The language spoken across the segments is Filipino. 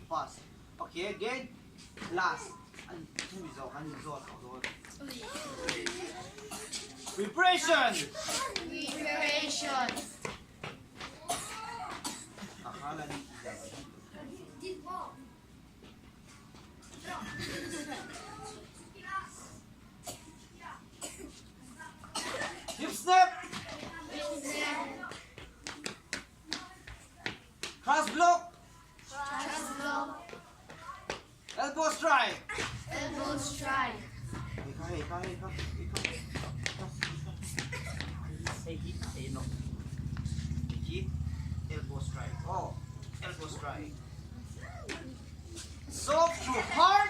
fast. Okay, again. Last. Preparation. Preparation. Akala ni hip step. Cross block. Cross block. Elbow strike. Elbow strike. Ikaw. Say hit, say no. Hit, elbow strike. Oh, elbow strike. Soft through hard,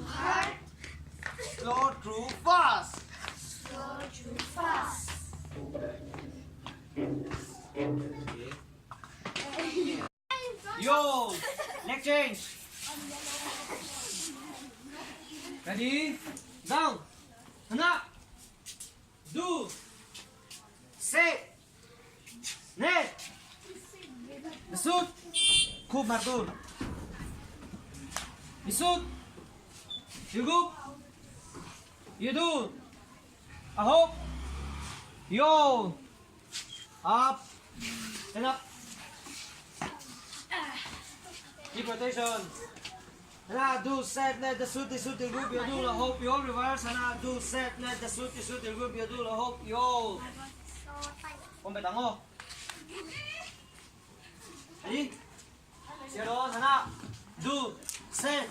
Hard. slow through fast. Slow to fast. Yo, leg change. Ready? Down. Hana. Do. Set. Net. Nasut. Khub martul. Isut. Yugup. Yudu. Ahop. Yo. Up. And up. Keep rotation. Hana, do set, let the suit, the group, you do the hope, yo, reverse. Hana, do set, let the suit, the group, you do the hope, yo. Kung betango. Ready? Zero, hana. Do set,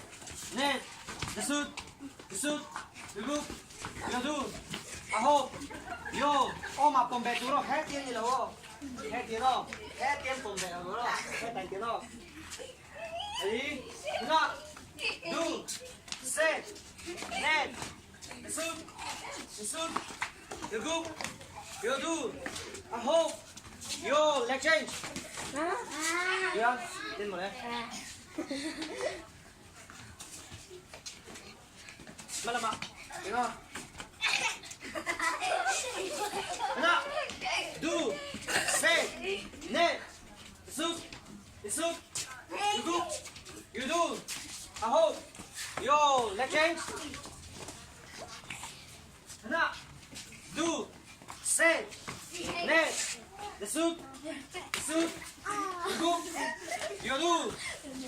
let the suit, the group, you do a hope, yo. Oh, ma pombe duro, head in the low. Head in off. Head in pombe duro. Head in off. Ready? Hana. Do, set, net, the suit, the group, you do, a hope, yo, leg change. Yan, din mo na. Malama. Tingnan. Hana. Do, set, net, the suit, the group, you do. A hope. Yo, leg change. Hana. Do. Set. Net. The suit. The group. You do.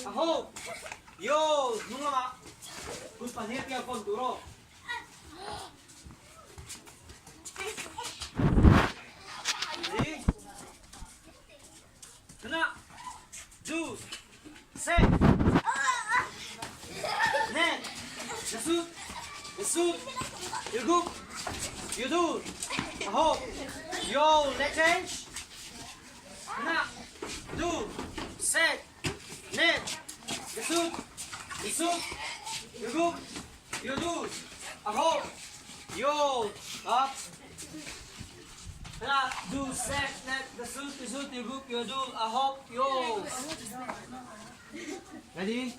A hope. Yo, nung lama. Kung panir kaya kung duro. Ready? Hana. Do. Set. Net, the suit, you group, you do, a hope, yo, leg change, hana, do, set, net, the suit, you group, you do, a hope, yo, up, hana, do, set, net, the suit, you group, you do, a hope, yo. Ready?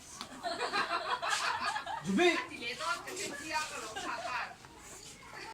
Jubi!